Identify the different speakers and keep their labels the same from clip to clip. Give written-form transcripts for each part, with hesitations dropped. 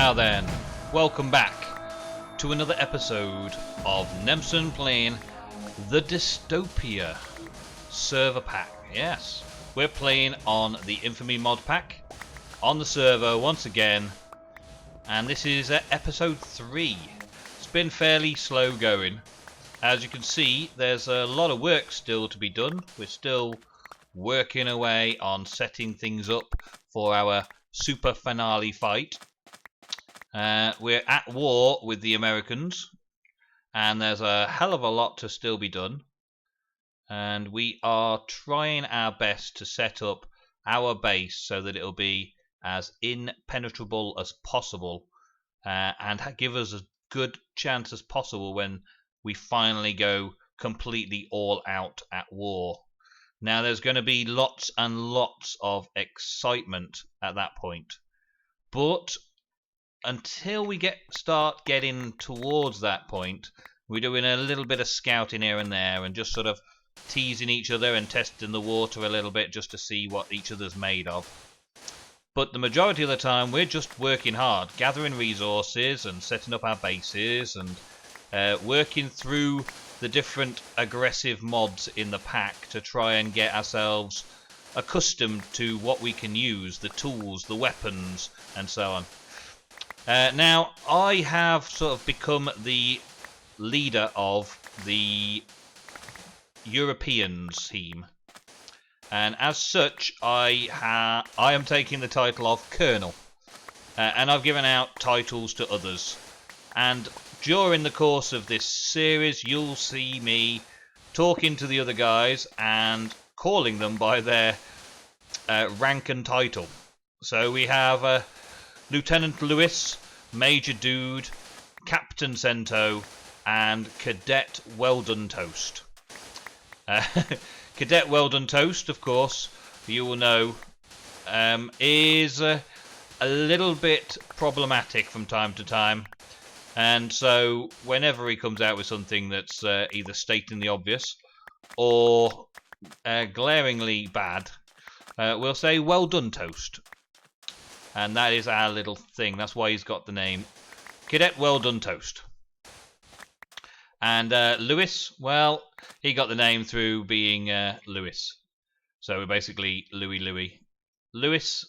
Speaker 1: Now then, welcome back to another episode of Nemson playing the Dystopia server pack. Yes, we're playing on the Infamy mod pack on the server once again, and this is episode 3. It's been fairly slow going. As you can see, there's a lot of work still to be done. We're still working away on setting things up for our super finale fight. We're at war with the Americans, and there's a hell of a lot to still be done. And we are trying our best to set up our base so that it'll be as impenetrable as possible, and give us as good chance as possible when we finally go completely all out at war. Now there's going to be lots and lots of excitement at that point, but until we start getting towards that point, we're doing a little bit of scouting here and there and just sort of teasing each other and testing the water a little bit just to see what each other's made of. But the majority of the time we're just working hard, gathering resources and setting up our bases and working through the different aggressive mods in the pack to try and get ourselves accustomed to what we can use, the tools, the weapons, and so on. Now, I have sort of become the leader of the Europeans team, and as such, I am taking the title of Colonel, and I've given out titles to others. And during the course of this series, you'll see me talking to the other guys and calling them by their rank and title. So we have Lieutenant Lewis, Major Dude, Captain Cento, and Cadet Weldon Toast. Cadet Weldon Toast, of course, you will know, is a little bit problematic from time to time. And so whenever he comes out with something that's either stating the obvious or glaringly bad, we'll say, "Well done, Toast." And that is our little thing. That's why he's got the name Cadet Well Done Toast. And Lewis, well, he got the name through being Lewis. So we're basically Louis. Lewis,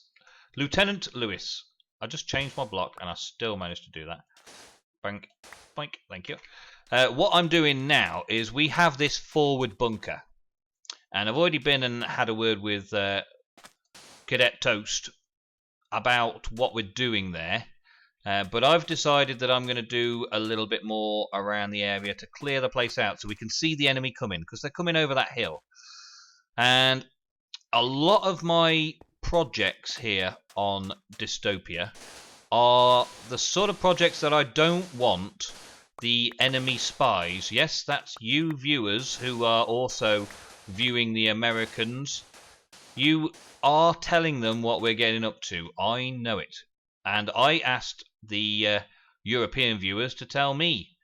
Speaker 1: Lieutenant Lewis. I just changed my block and I still managed to do that. Boink, boink, thank you. What I'm doing now is we have this forward bunker. And I've already been and had a word with Cadet Toast about what we're doing there. But I've decided that I'm going to do a little bit more around the area to clear the place out so we can see the enemy coming, because they're coming over that hill. And a lot of my projects here on Dystopia are the sort of projects that I don't want the enemy spies, yes, that's you viewers who are also viewing the Americans, you are telling them what we're getting up to. I know it. And I asked the European viewers to tell me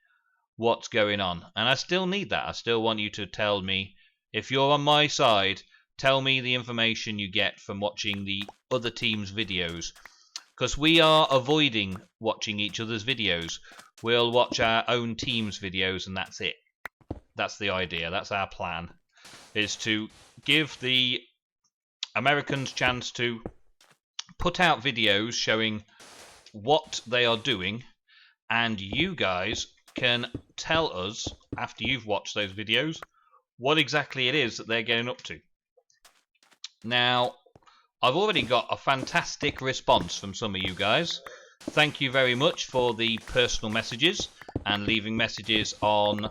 Speaker 1: what's going on. And I still need that. I still want you to tell me, if you're on my side, tell me the information you get from watching the other team's videos. Because we are avoiding watching each other's videos. We'll watch our own team's videos and that's it. That's the idea. That's our plan. Is to give the Americans chance to put out videos showing what they are doing, and you guys can tell us, after you've watched those videos, what exactly it is that they're getting up to. Now, I've already got a fantastic response from some of you guys. Thank you very much for the personal messages and leaving messages on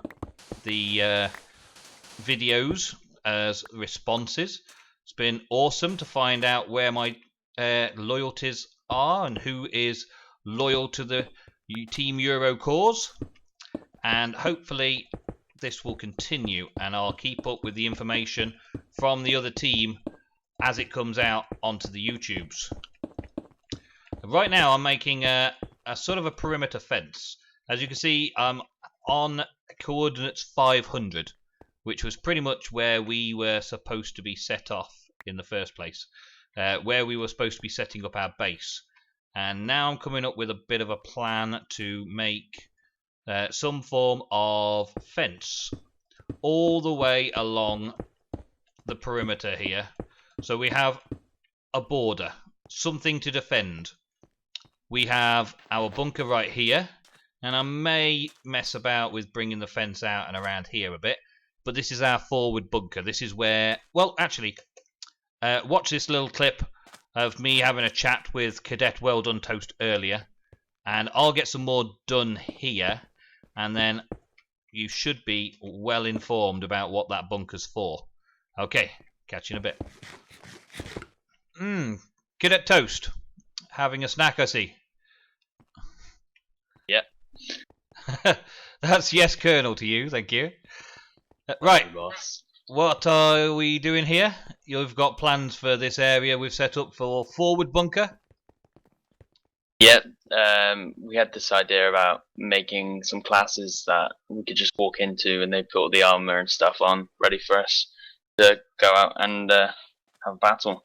Speaker 1: the videos as responses. It's been awesome to find out where my loyalties are and who is loyal to the Team Euro cause. And hopefully this will continue and I'll keep up with the information from the other team as it comes out onto the YouTubes. Right now I'm making a sort of a perimeter fence. As you can see, I'm on coordinates 500, which was pretty much where we were supposed to be set off in the first place, where we were supposed to be setting up our base. And now I'm coming up with a bit of a plan to make some form of fence all the way along the perimeter here. So we have a border, something to defend. We have our bunker right here, and I may mess about with bringing the fence out and around here a bit, but this is our forward bunker. This is where, well, actually, watch this little clip of me having a chat with Cadet Well Done Toast earlier, and I'll get some more done here, and then you should be well informed about what that bunker's for. Okay, catch you in a bit. Cadet Toast, having a snack, I see.
Speaker 2: Yep.
Speaker 1: That's yes, Colonel, to you, thank you. Right,
Speaker 2: Boss.
Speaker 1: what are we doing here? You've got plans for this area we've set up for forward bunker?
Speaker 2: Yep. We had this idea about making some classes that we could just walk into, and they put all the armor and stuff on, ready for us to go out and have a battle.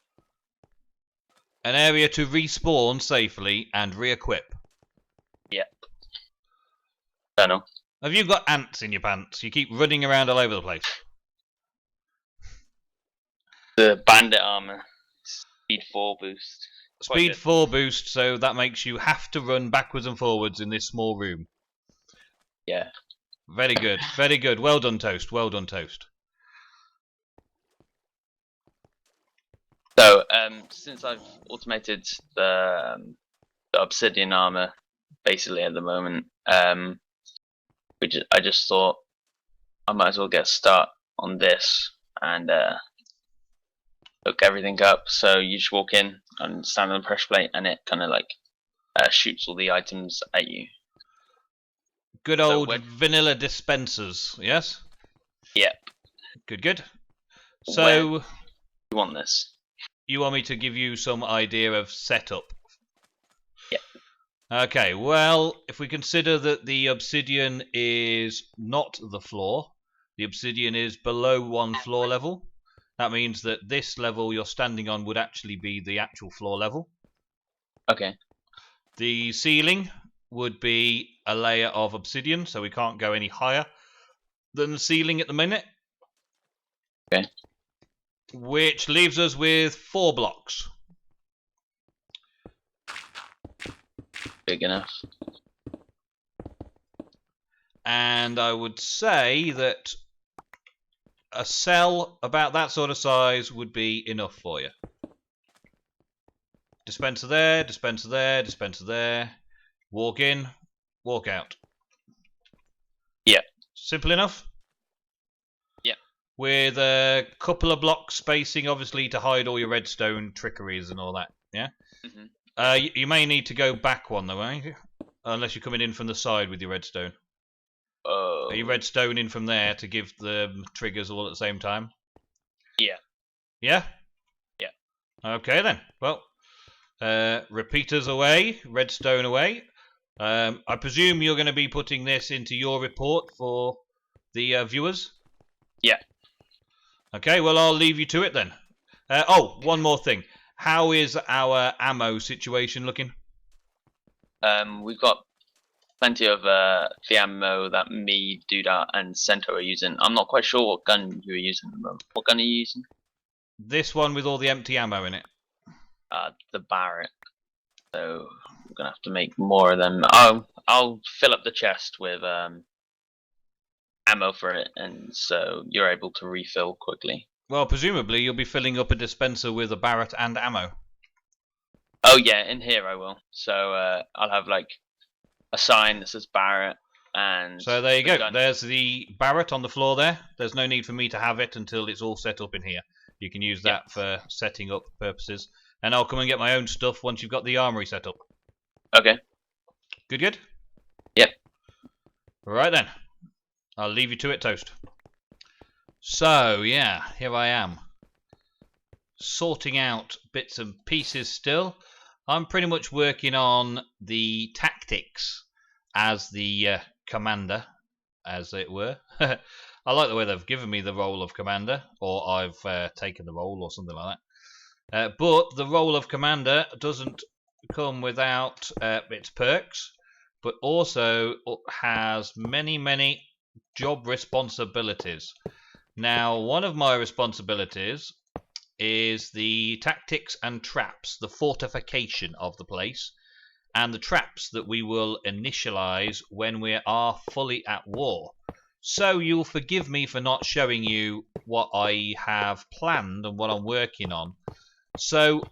Speaker 1: An area to respawn safely and re-equip.
Speaker 2: Yep. Colonel.
Speaker 1: Have you got ants in your pants? You keep running around all over the place.
Speaker 2: The bandit armor, speed 4 boost.
Speaker 1: Speed 4 boost, so that makes you have to run backwards and forwards in this small room.
Speaker 2: Yeah.
Speaker 1: Very good, very good. Well done, Toast. Well done, Toast.
Speaker 2: So, since I've automated the obsidian armor, basically at the moment, I just thought I might as well get a start on this and hook everything up. So you just walk in and stand on the pressure plate, and it kind of like shoots all the items at you.
Speaker 1: Good old vanilla dispensers, yes?
Speaker 2: Yep.
Speaker 1: Good, good. So,
Speaker 2: you want this?
Speaker 1: You want me to give you some idea of setup?
Speaker 2: Yep.
Speaker 1: Okay, well, if we consider that the obsidian is not the floor, the obsidian is below 1 floor level, that means that this level you're standing on would actually be the actual floor level.
Speaker 2: Okay.
Speaker 1: The ceiling would be a layer of obsidian, so we can't go any higher than the ceiling at the minute.
Speaker 2: Okay.
Speaker 1: Which leaves us with 4 blocks.
Speaker 2: Big enough.
Speaker 1: And I would say that a cell about that sort of size would be enough for you. Dispenser there, dispenser there, dispenser there. Walk in, walk out.
Speaker 2: Yeah.
Speaker 1: Simple enough?
Speaker 2: Yeah.
Speaker 1: With a couple of blocks spacing, obviously, to hide all your redstone trickeries and all that, yeah?
Speaker 2: Mm-hmm.
Speaker 1: You may need to go back one, though, eh? Unless you're coming in from the side with your redstone. Are you redstone in from there to give the triggers all at the same time?
Speaker 2: Yeah.
Speaker 1: Yeah?
Speaker 2: Yeah.
Speaker 1: Okay, then. Well, repeaters away, redstone away. I presume you're going to be putting this into your report for the viewers?
Speaker 2: Yeah.
Speaker 1: Okay, well, I'll leave you to it then. Oh, one more thing. How is our ammo situation looking?
Speaker 2: We've got plenty of the ammo that me, Duda, and Cento are using. I'm not quite sure what gun you are using at the moment. What gun are you using?
Speaker 1: This one with all the empty ammo in it.
Speaker 2: The Barrett. So we're gonna have to make more of them. I'll fill up the chest with ammo for it, and so you're able to refill quickly.
Speaker 1: Well, presumably you'll be filling up a dispenser with a Barrett and ammo.
Speaker 2: Oh yeah, in here I will. So I'll have like a sign that says Barrett, and
Speaker 1: so there you go.
Speaker 2: gun.
Speaker 1: There's the Barrett on the floor there. There's no need for me to have it until it's all set up in here. You can use that for setting up purposes. And I'll come and get my own stuff once you've got the armory set up.
Speaker 2: Okay.
Speaker 1: Good, good?
Speaker 2: Yep.
Speaker 1: Right then. I'll leave you to it, Toast. So, yeah, here I am. Sorting out bits and pieces still. I'm pretty much working on the tactics as the commander, as it were. I like the way they've given me the role of commander, or I've taken the role, or something like that. But the role of commander doesn't come without its perks, but also has many job responsibilities. Now, one of my responsibilities is the tactics and traps, the fortification of the place, and the traps that we will initialize when we are fully at war. So you'll forgive me for not showing you what I have planned and what I'm working on. So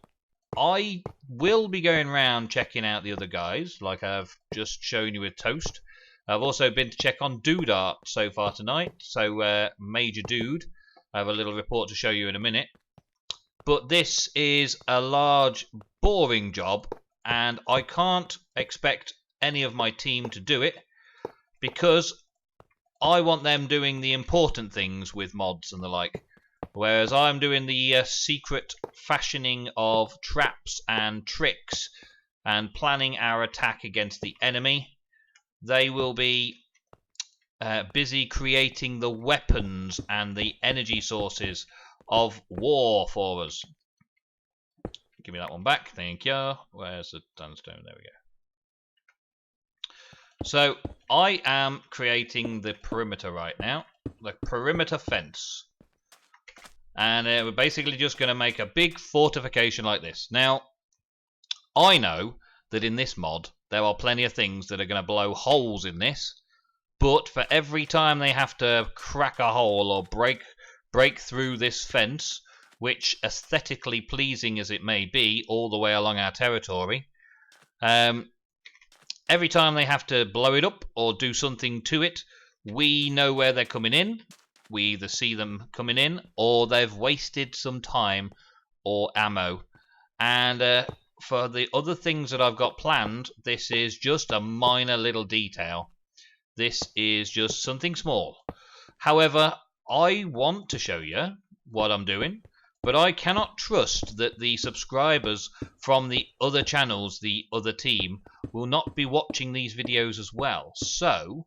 Speaker 1: I will be going around checking out the other guys, like I've just shown you with Toast. I've also been to check on Doodart so far tonight. So Major Dude, I have a little report to show you in a minute. But this is a large, boring job, and I can't expect any of my team to do it because I want them doing the important things with mods and the like, whereas I'm doing the secret fashioning of traps and tricks and planning our attack against the enemy. They will be busy creating the weapons and the energy sources of war for us. Give me that one back, thank you. Where's the dunstone? There we go. So I am creating the perimeter right now, the perimeter fence, and we're basically just going to make a big fortification like this. Now I know that in this mod there are plenty of things that are going to blow holes in this, but for every time they have to crack a hole or break through this fence, which aesthetically pleasing as it may be all the way along our territory, every time they have to blow it up or do something to it, we know where they're coming in. We either see them coming in or they've wasted some time or ammo. And for the other things that I've got planned, this is just a minor little detail. This is just something small. However, I want to show you what I'm doing, but I cannot trust that the subscribers from the other channels, the other team, will not be watching these videos as well. So,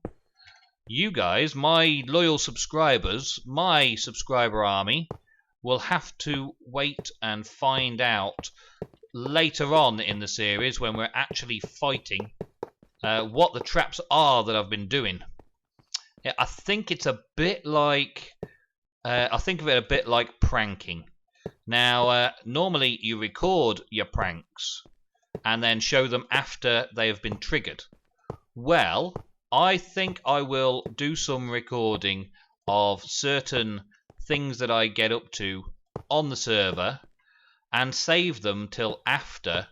Speaker 1: you guys, my loyal subscribers, my subscriber army, will have to wait and find out later on in the series when we're actually fighting what the traps are that I've been doing. Yeah, I think it's a bit like I think of it a bit like pranking. Now, normally you record your pranks and then show them after they have been triggered. Well, I think I will do some recording of certain things that I get up to on the server and save them till after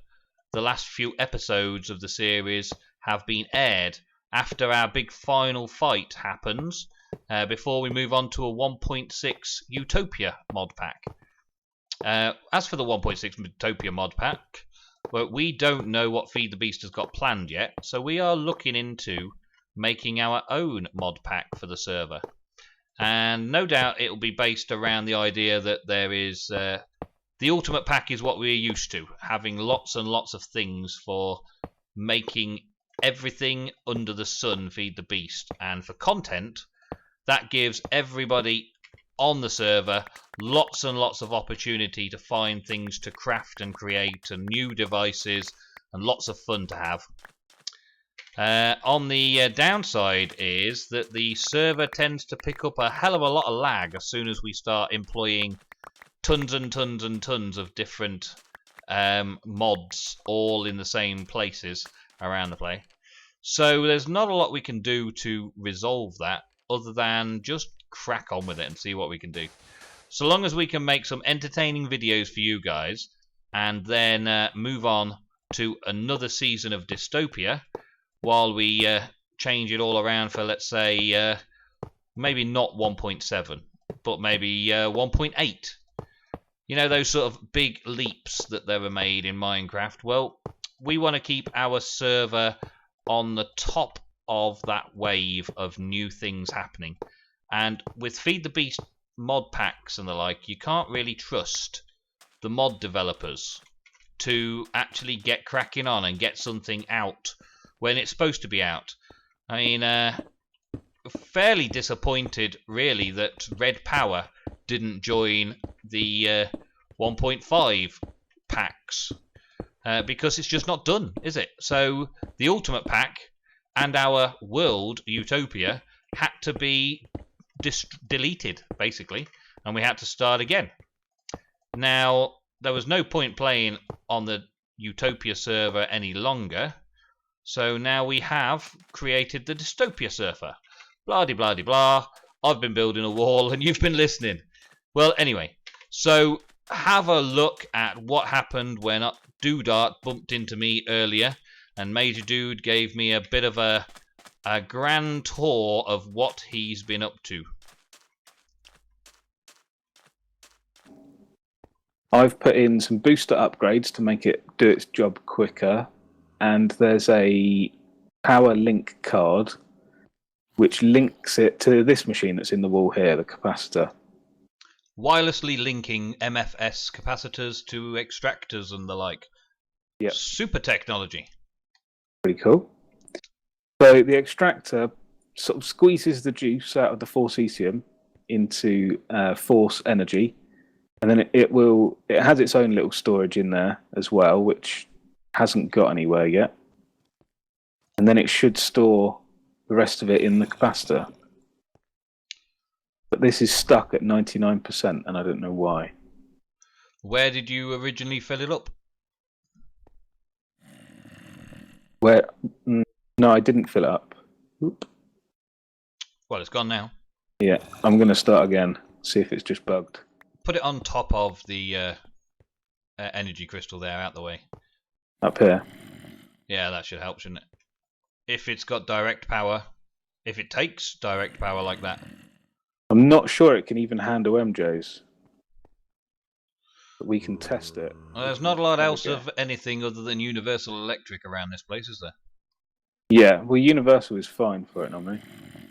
Speaker 1: the last few episodes of the series have been aired, after our big final fight happens, before we move on to a 1.6 Utopia mod pack. As for the 1.6 Utopia mod pack, well, we don't know what Feed the Beast has got planned yet, so we are looking into making our own mod pack for the server. And no doubt it will be based around the idea that there is the ultimate pack is what we're used to, having lots and lots of things for making everything under the sun feed the beast. And for content, that gives everybody on the server lots and lots of opportunity to find things to craft and create and new devices and lots of fun to have. On the downside is that the server tends to pick up a hell of a lot of lag as soon as we start employing tons and tons and tons of different mods all in the same places around the play. So there's not a lot we can do to resolve that other than just crack on with it and see what we can do. So long as we can make some entertaining videos for you guys and then move on to another season of Dystopia while we change it all around for, let's say, maybe not 1.7 but maybe 1.8. You know, those sort of big leaps that they were made in Minecraft. Well, we want to keep our server on the top of that wave of new things happening. And with Feed the Beast mod packs and the like, you can't really trust the mod developers to actually get cracking on and get something out when it's supposed to be out. I mean, fairly disappointed really that Red Power didn't join the 1.5 packs. because it's just not done, is it? So the ultimate pack and our world, Utopia, had to be deleted, basically, and we had to start again. Now, there was no point playing on the Utopia server any longer, so now we have created the Dystopia server. Blah-de-blah-de-blah. I've been building a wall and you've been listening. Well, anyway, so have a look at what happened when Doodart bumped into me earlier, and Major Dude gave me a bit of a grand tour of what he's been up to.
Speaker 3: I've put in some booster upgrades to make it do its job quicker, and there's a power link card which links it to this machine that's in the wall here, the capacitor.
Speaker 1: Wirelessly linking MFS capacitors to extractors and the like.
Speaker 3: Yep.
Speaker 1: Super technology.
Speaker 3: Pretty cool. So the extractor sort of squeezes the juice out of the forcesium into force energy, and then it has its own little storage in there as well, which hasn't got anywhere yet. And then it should store the rest of it in the capacitor. But this is stuck at 99%, and I don't know why.
Speaker 1: Where did you originally fill it up?
Speaker 3: Where? No, I didn't fill it up. Oop.
Speaker 1: Well, it's gone now.
Speaker 3: Yeah, I'm going to start again, see if it's just bugged.
Speaker 1: Put it on top of the energy crystal there, out the way.
Speaker 3: Up here?
Speaker 1: Yeah, that should help, shouldn't it? If it's got direct power, if it takes direct power like that.
Speaker 3: I'm not sure it can even handle MJs. But we can test it.
Speaker 1: Well, there's not a lot else of anything other than Universal Electric around this place, is there?
Speaker 3: Yeah, well, Universal is fine for it normally.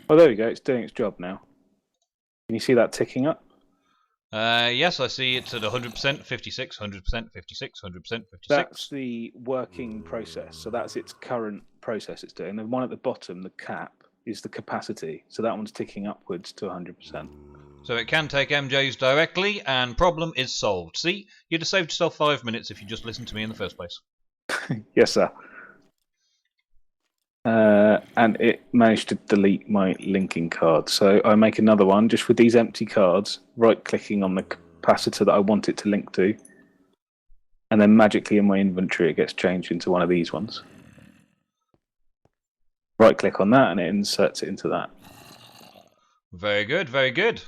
Speaker 3: Oh, there we go. It's doing its job now. Can you see that ticking up?
Speaker 1: Yes, I see it's at 100%, 56, 100%, 56, 100%, 56.
Speaker 3: That's the working process. So that's its current process it's doing. The one at the bottom, the cap, is the capacity. So that one's ticking upwards to 100%.
Speaker 1: So it can take MJs directly, and problem is solved. See, you'd have saved yourself 5 minutes if you just listened to me in the first place.
Speaker 3: Yes, sir. And it managed to delete my linking card. So I make another one just with these empty cards, right-clicking on the capacitor that I want it to link to, and then magically in my inventory it gets changed into one of these ones. Right-click on that and it inserts it into that.
Speaker 1: Very good, very good.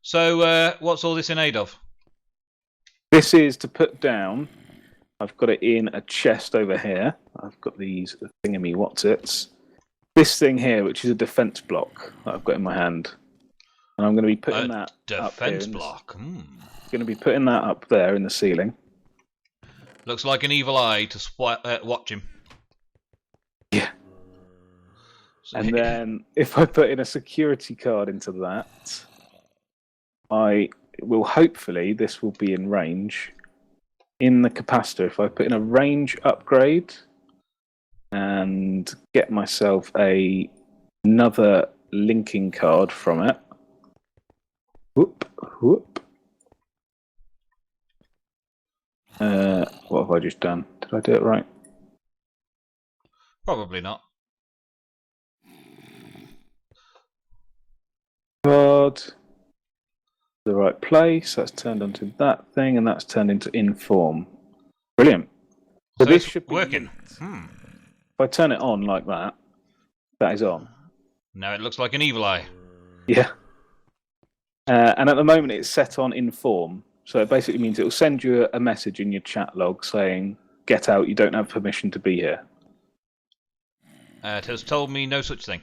Speaker 1: So what's all this in aid of?
Speaker 3: This is to put down. I've got it in a chest over here. I've got these thingy what's-its. This thing here, which is a defense block that I've got in my hand. And I'm going to be putting that
Speaker 1: defense
Speaker 3: up
Speaker 1: block.
Speaker 3: Going to be putting that up there in the ceiling.
Speaker 1: Looks like an evil eye to watch him.
Speaker 3: Yeah. And then if I put in a security card into that, I will hopefully, this will be in range. In the capacitor, if I put in a range upgrade and get myself another linking card from it. Whoop, whoop. What have I just done? Did I do it right?
Speaker 1: Probably not.
Speaker 3: Card. The right place. That's turned onto that thing, and that's turned into Inform. Brilliant. So this should be
Speaker 1: working.
Speaker 3: If I turn it on like that, that is on.
Speaker 1: Now it looks like an evil eye.
Speaker 3: Yeah. And at the moment it's set on Inform. So it basically means it will send you a message in your chat log saying, get out, you don't have permission to be here.
Speaker 1: It has told me no such thing.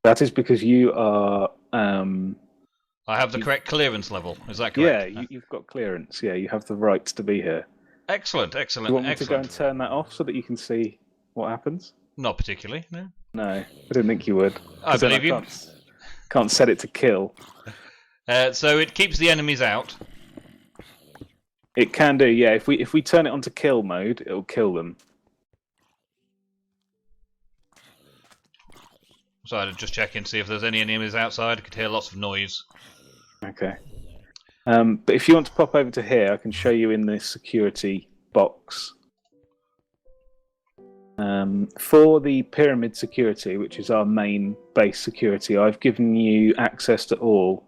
Speaker 3: That is because you are...
Speaker 1: I have the correct clearance level, is that correct?
Speaker 3: Yeah, you've got clearance. Yeah, you have the right to be here.
Speaker 1: Excellent, excellent,
Speaker 3: Do you want me
Speaker 1: excellent.
Speaker 3: to go and turn that off so that you can see what happens?
Speaker 1: Not particularly, no.
Speaker 3: No, I didn't think you would.
Speaker 1: I believe you.
Speaker 3: Can't set it to kill.
Speaker 1: So it keeps the enemies out.
Speaker 3: It can do, yeah. If we turn it onto kill mode, it'll kill them.
Speaker 1: So I'd just check and see if there's any enemies outside. I could hear lots of noise.
Speaker 3: Okay. But if you want to pop over to here, I can show you in the security box For the pyramid security, which is our main base security, I've given you access to all.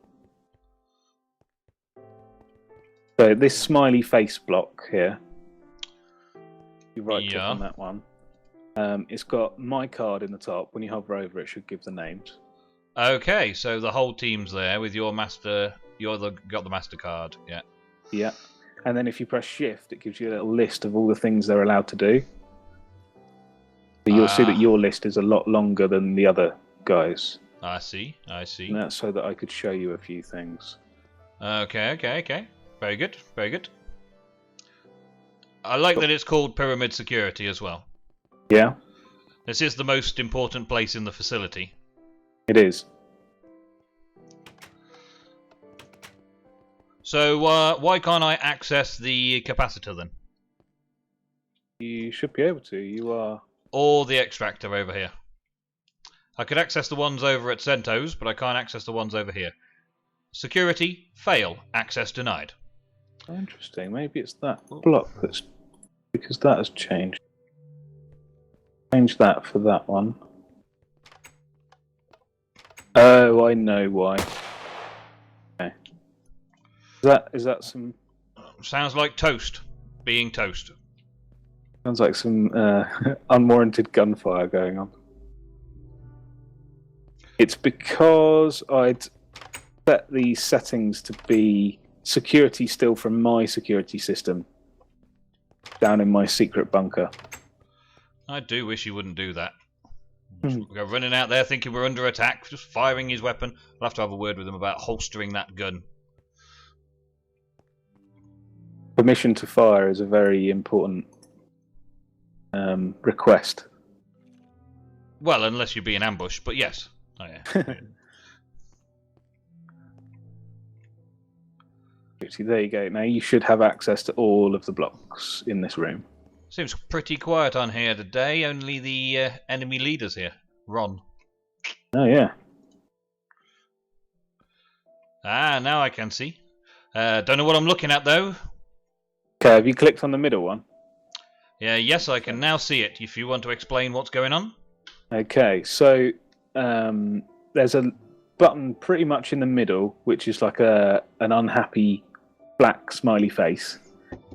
Speaker 3: So this smiley face block here, you right click on that one. It's got my card in the top. When you hover over it, should give the names.
Speaker 1: Okay, so the whole team's there with your master. Got the master card. Yeah.
Speaker 3: Yeah. And then if you press shift, it gives you a little list of all the things they're allowed to do. So you'll see that your list is a lot longer than the other guys.
Speaker 1: I see.
Speaker 3: And that's so that I could show you a few things.
Speaker 1: Okay. Very good. I like that it's called pyramid security as well.
Speaker 3: Yeah.
Speaker 1: This is the most important place in the facility.
Speaker 3: It is.
Speaker 1: So why can't I access the capacitor then?
Speaker 3: You should be able to. You are...
Speaker 1: Or the extractor over here. I could access the ones over at Centos, but I can't access the ones over here. Security, fail. Access denied.
Speaker 3: Interesting. Maybe it's that block that's... Because that has changed. Change that for that one. Oh, I know why. Okay. Is that some...
Speaker 1: Sounds like toast. Being toast.
Speaker 3: Sounds like some unwarranted gunfire going on. It's because I'd set the settings to be security still from my security system down in my secret bunker.
Speaker 1: I do wish you wouldn't do that. Go running out there thinking we're under attack, just firing his weapon. I'll have to have a word with him about holstering that gun.
Speaker 3: Permission to fire is a very important request.
Speaker 1: Well, unless you're being ambushed, but yes. Oh, yeah.
Speaker 3: See, there you go. Now you should have access to all of the blocks in this room.
Speaker 1: Seems pretty quiet on here today. Only the enemy leaders here. Ron.
Speaker 3: Oh, yeah.
Speaker 1: Now I can see. Don't know what I'm looking at, though.
Speaker 3: Okay, have you clicked on the middle one?
Speaker 1: Yeah, yes, I can now see it, if you want to explain what's going on.
Speaker 3: Okay, so there's a button pretty much in the middle, which is like an unhappy black smiley face,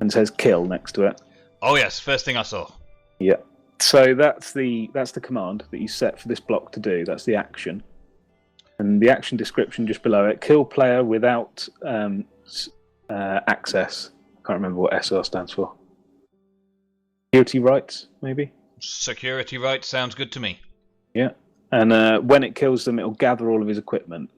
Speaker 3: and says kill next to it.
Speaker 1: Oh yes, first thing I saw.
Speaker 3: Yeah. So that's the command that you set for this block to do. That's the action. And the action description just below it, kill player without access. Can't remember what SR stands for. Security rights, maybe?
Speaker 1: Security rights sounds good to me.
Speaker 3: Yeah. And when it kills them, it'll gather all of his equipment.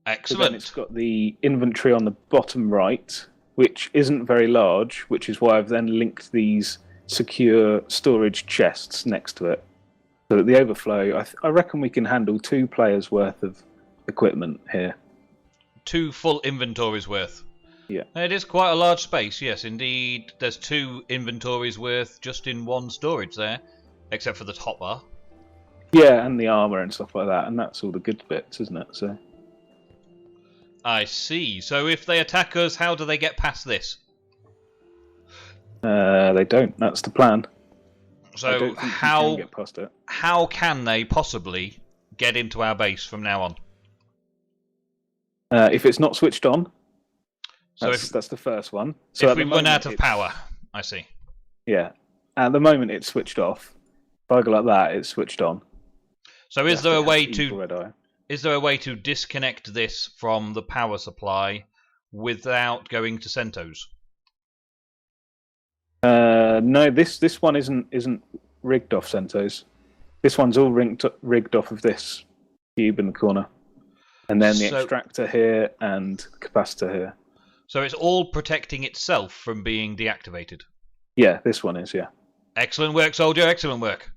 Speaker 1: Excellent.
Speaker 3: So then it's got the inventory on the bottom right, which isn't very large, which is why I've then linked these secure storage chests next to it. So that the overflow, I reckon we can handle 2 players' worth of equipment here.
Speaker 1: 2 full inventories worth.
Speaker 3: Yeah.
Speaker 1: It is quite a large space, yes, indeed. There's 2 inventories worth just in one storage there, except for the top bar.
Speaker 3: Yeah, and the armour and stuff like that, and that's all the good bits, isn't it? So.
Speaker 1: I see. So if they attack us, how do they get past this?
Speaker 3: They don't. That's the plan.
Speaker 1: So
Speaker 3: I don't think you can get past it.
Speaker 1: How can they possibly get into our base from now on?
Speaker 3: If it's not switched on,
Speaker 1: so
Speaker 3: that's the first one. So
Speaker 1: if we run out of power, I see.
Speaker 3: Yeah. At the moment, it's switched off. If I go like that, it's switched on.
Speaker 1: So is there a way to disconnect this from the power supply without going to CentOS?
Speaker 3: No, this one isn't rigged off CentOS. This one's all rigged off of this cube in the corner, and then the extractor here and capacitor here.
Speaker 1: So it's all protecting itself from being deactivated.
Speaker 3: Yeah, this one is. Yeah.
Speaker 1: Excellent work, soldier. Excellent work.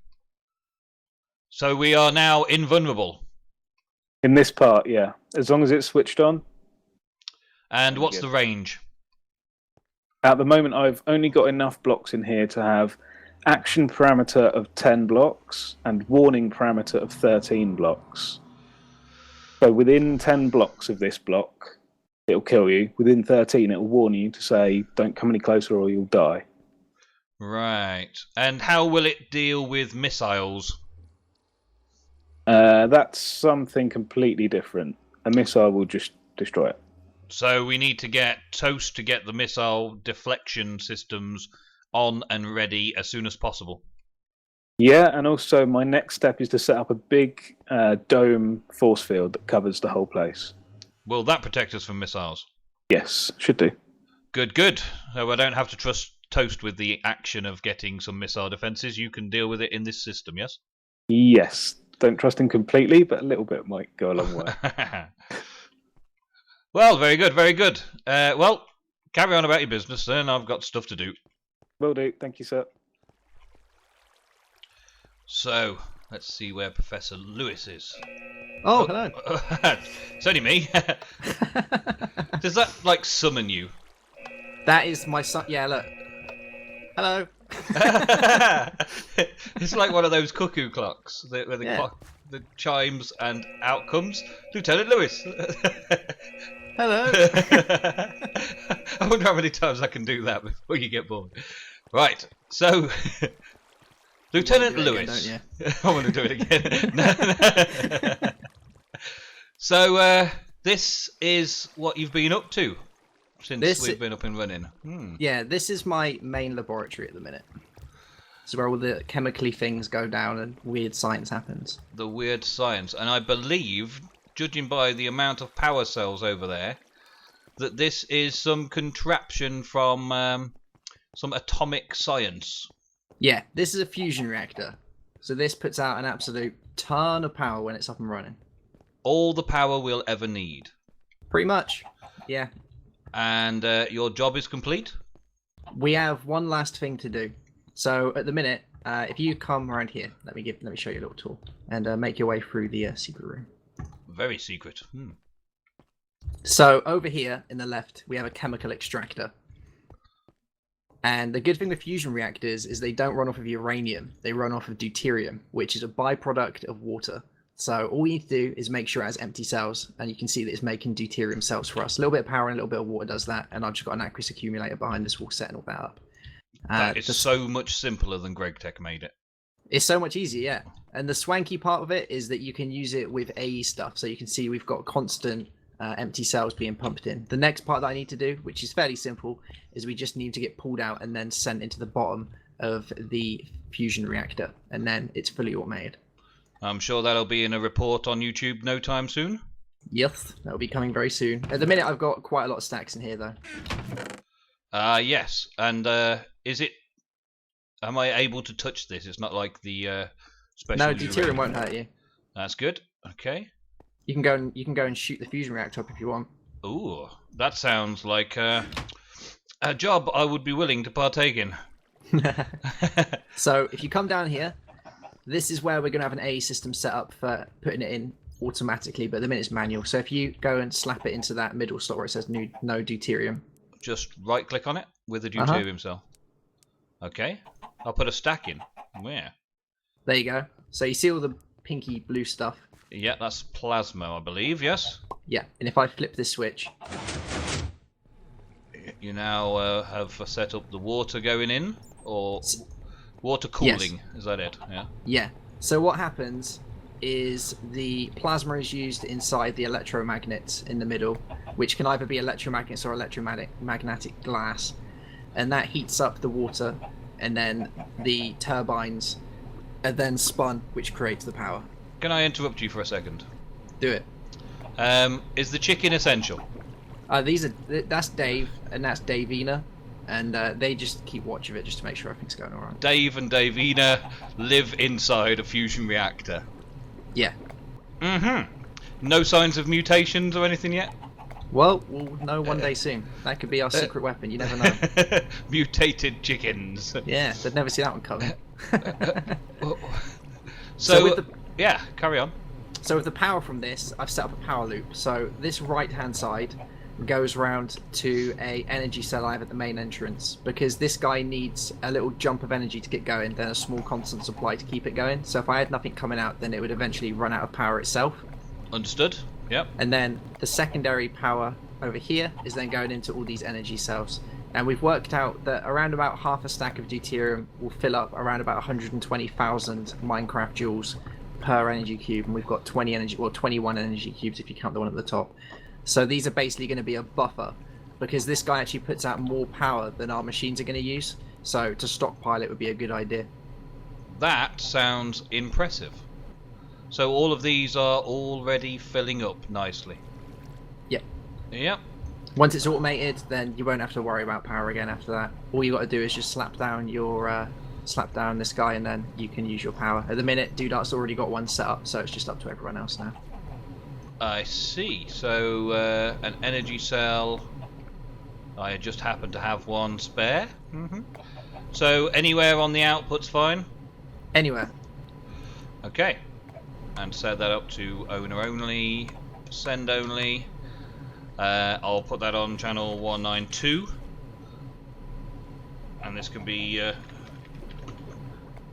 Speaker 1: So we are now invulnerable.
Speaker 3: In this part, yeah. As long as it's switched on.
Speaker 1: And what's the range?
Speaker 3: At the moment, I've only got enough blocks in here to have action parameter of 10 blocks and warning parameter of 13 blocks. So within 10 blocks of this block, it'll kill you. Within 13, it'll warn you to say, don't come any closer or you'll die.
Speaker 1: Right. And how will it deal with missiles?
Speaker 3: That's something completely different. A missile will just destroy it.
Speaker 1: So we need to get Toast to get the missile deflection systems on and ready as soon as possible.
Speaker 3: Yeah, and also my next step is to set up a big dome force field that covers the whole place.
Speaker 1: Will that protect us from missiles?
Speaker 3: Yes, should do.
Speaker 1: Good, good. So I don't have to trust Toast with the action of getting some missile defences. You can deal with it in this system, yes?
Speaker 3: Yes. Don't trust him completely, but a little bit might go a long way.
Speaker 1: Well, very good, very good. Well, carry on about your business then. I've got stuff to do.
Speaker 3: Will do. Thank you, sir.
Speaker 1: So, let's see where Professor Lewis is.
Speaker 4: Oh, hello.
Speaker 1: It's only me. Does that, like, summon you?
Speaker 4: That is my son. Yeah, look. Hello.
Speaker 1: It's like one of those cuckoo clocks where the,
Speaker 4: Yeah.
Speaker 1: the chimes and out comes Lieutenant Lewis.
Speaker 4: Hello.
Speaker 1: I wonder how many times I can do that before you get bored. Right, so Lieutenant
Speaker 4: You wanna do it
Speaker 1: Lewis.
Speaker 4: again,
Speaker 1: I want to do it again. So this is what you've been up to since we've been up and running.
Speaker 4: Yeah, this is my main laboratory at the minute. This is where all the chemically things go down and weird science happens.
Speaker 1: The weird science, and I believe, judging by the amount of power cells over there, that this is some contraption from some atomic science.
Speaker 4: Yeah, this is a fusion reactor. So this puts out an absolute ton of power when it's up and running.
Speaker 1: All the power we'll ever need.
Speaker 4: Pretty much. Yeah.
Speaker 1: And your job is complete?
Speaker 4: We have one last thing to do. So at the minute, if you come around here, let me show you a little tour and make your way through the secret room.
Speaker 1: Very secret.
Speaker 4: So over here in the left, we have a chemical extractor. And the good thing with fusion reactors is they don't run off of uranium. They run off of deuterium, which is a byproduct of water. So all we need to do is make sure it has empty cells, and you can see that it's making deuterium cells for us. A little bit of power and a little bit of water does that, and I've just got an aqueous accumulator behind this wall setting all that up.
Speaker 1: That is so much simpler than GregTech made it.
Speaker 4: It's so much easier, yeah. And the swanky part of it is that you can use it with AE stuff. So you can see we've got constant empty cells being pumped in. The next part that I need to do, which is fairly simple, is we just need to get pulled out and then sent into the bottom of the fusion reactor, and then it's fully automated.
Speaker 1: I'm sure that'll be in a report on YouTube no time soon.
Speaker 4: Yes, that'll be coming very soon. At the minute, I've got quite a lot of stacks in here, though.
Speaker 1: Yes, and is it? Am I able to touch this? It's not like the special.
Speaker 4: No, deuterium won't hurt you.
Speaker 1: That's good. Okay.
Speaker 4: You can go and shoot the fusion reactor up if you want.
Speaker 1: Ooh, that sounds like a job I would be willing to partake in.
Speaker 4: So if you come down here, this is where we're going to have an AE system set up for putting it in automatically, but at the minute it's manual. So if you go and slap it into that middle slot where it says no deuterium.
Speaker 1: Just right click on it with the deuterium cell. Okay. I'll put a stack in. Where?
Speaker 4: There you go. So you see all the pinky blue stuff?
Speaker 1: Yeah, that's plasma, I believe, yes?
Speaker 4: Yeah, and if I flip this switch...
Speaker 1: You now have set up the water going in, or water cooling, yes. Is that it? Yeah. Yeah.
Speaker 4: So what happens is the plasma is used inside the electromagnets in the middle, which can either be electromagnets or electromagnetic glass, and that heats up the water, and then the turbines are then spun, which creates the power.
Speaker 1: Can I interrupt you for a second?
Speaker 4: Do it.
Speaker 1: Is the chicken essential?
Speaker 4: That's Dave and that's Davina, and they just keep watch of it just to make sure everything's going alright.
Speaker 1: Dave and Davina live inside a fusion reactor.
Speaker 4: Yeah.
Speaker 1: No signs of mutations or anything yet?
Speaker 4: Well, we'll know one day soon. That could be our secret weapon. You never know.
Speaker 1: Mutated chickens.
Speaker 4: Yeah, they'd never see that one coming.
Speaker 1: So yeah, carry on.
Speaker 4: So with the power from this, I've set up a power loop. So this right-hand side goes round to a energy cell I have at the main entrance, because this guy needs a little jump of energy to get going, then a small constant supply to keep it going. So if I had nothing coming out, then it would eventually run out of power itself.
Speaker 1: Understood. Yep.
Speaker 4: And then the secondary power over here is then going into all these energy cells. And we've worked out that around about half a stack of deuterium will fill up around about 120,000 Minecraft joules per energy cube, and we've got 21 energy cubes if you count the one at the top. So these are basically going to be a buffer, because this guy actually puts out more power than our machines are going to use. So to stockpile it would be a good idea.
Speaker 1: That sounds impressive. So all of these are already filling up nicely.
Speaker 4: Yep.
Speaker 1: Yep.
Speaker 4: Once it's automated, then you won't have to worry about power again after that. All you got to do is just slap down this guy, and then you can use your power. At the minute, Doodart's already got one set up, so it's just up to everyone else now.
Speaker 1: I see. So an energy cell. I just happen to have one spare. So anywhere on the output's fine?
Speaker 4: Anywhere.
Speaker 1: Okay. And set that up to owner only, send only. I'll put that on channel 192. And this can be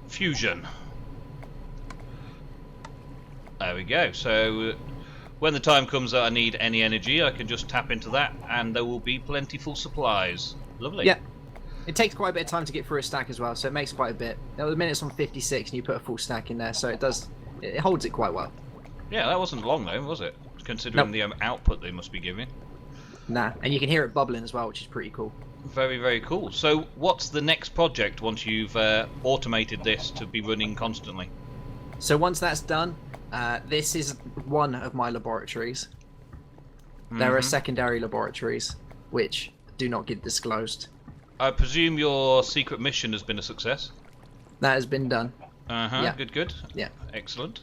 Speaker 1: fusion. There we go. So when the time comes that I need any energy, I can just tap into that, and there will be plentiful supplies. Lovely.
Speaker 4: Yeah. It takes quite a bit of time to get through a stack as well, so it makes quite a bit. Now, the minute's on 56, and you put a full stack in there, so it holds it quite well.
Speaker 1: Yeah, that wasn't long though, was it? Considering the output they must be giving.
Speaker 4: Nah, and you can hear it bubbling as well, which is pretty cool.
Speaker 1: Very, very cool. So what's the next project once you've automated this to be running constantly?
Speaker 4: So once that's done, this is one of my laboratories. There are secondary laboratories, which do not get disclosed.
Speaker 1: I presume your secret mission has been a success?
Speaker 4: That has been done.
Speaker 1: Yeah. Good.
Speaker 4: Yeah.
Speaker 1: Excellent.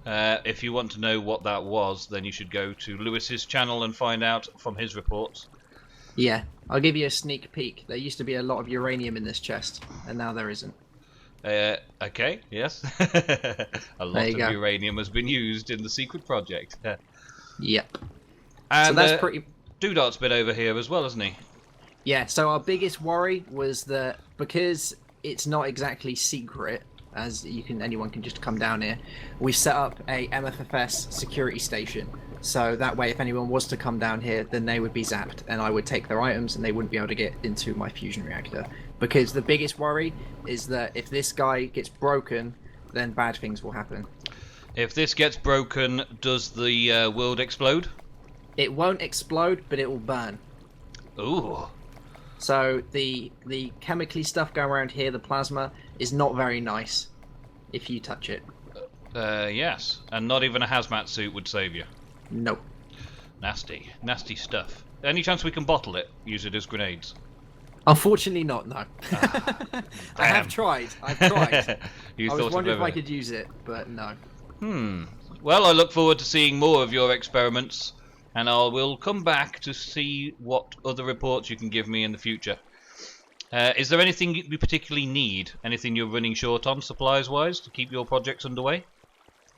Speaker 1: If you want to know what that was, then you should go to Lewis's channel and find out from his reports.
Speaker 4: Yeah, I'll give you a sneak peek. There used to be a lot of uranium in this chest, and now there isn't.
Speaker 1: Okay, yes. A lot of uranium has been used in the secret project.
Speaker 4: Yep.
Speaker 1: And
Speaker 4: so that's pretty...
Speaker 1: Doodart's been over here as well, hasn't he?
Speaker 4: Yeah, so our biggest worry was that because it's not exactly secret, as anyone can just come down here, we set up a MFFS security station. So that way, if anyone was to come down here, then they would be zapped, and I would take their items, and they wouldn't be able to get into my fusion reactor. Because the biggest worry is that if this guy gets broken, then bad things will happen.
Speaker 1: If this gets broken, does the world explode?
Speaker 4: It won't explode, but it will burn.
Speaker 1: Ooh.
Speaker 4: So the chemically stuff going around here, the plasma, is not very nice if you touch it.
Speaker 1: Yes, and not even a hazmat suit would save you.
Speaker 4: Nope.
Speaker 1: Nasty stuff. Any chance we can bottle it? Use it as grenades?
Speaker 4: Unfortunately not, no. I have tried. I've tried. I was wondering if I could use it, but no.
Speaker 1: Well, I look forward to seeing more of your experiments, and I will come back to see what other reports you can give me in the future. Is there anything you particularly need? Anything you're running short on, supplies-wise, to keep your projects underway?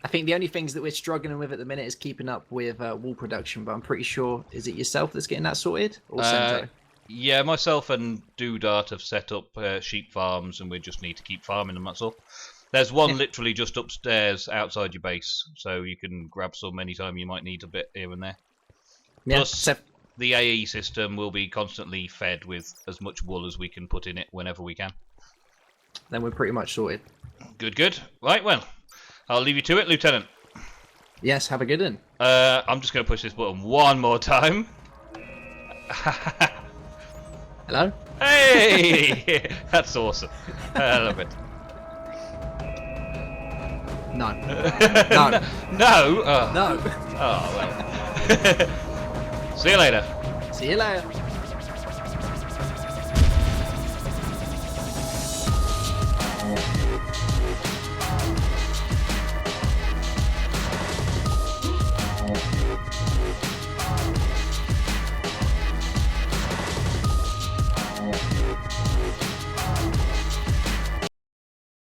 Speaker 4: I think the only things that we're struggling with at the minute is keeping up with wool production, but I'm pretty sure, is it yourself that's getting that sorted? Or Sento?
Speaker 1: Yeah, myself and Doodart have set up sheep farms, and we just need to keep farming them, that's all. There's one literally just upstairs outside your base, so you can grab some anytime you might need a bit here and there.
Speaker 4: Yeah,
Speaker 1: Plus, the AE system will be constantly fed with as much wool as we can put in it whenever we can.
Speaker 4: Then we're pretty much sorted.
Speaker 1: Good. Right, well, I'll leave you to it, Lieutenant.
Speaker 4: Yes, have a good one.
Speaker 1: I'm just going to push this button one more time.
Speaker 4: Hello?
Speaker 1: Hey! That's awesome. I love it.
Speaker 4: No.
Speaker 1: No? Oh.
Speaker 4: No.
Speaker 1: Oh, well. See you later.
Speaker 4: See you later.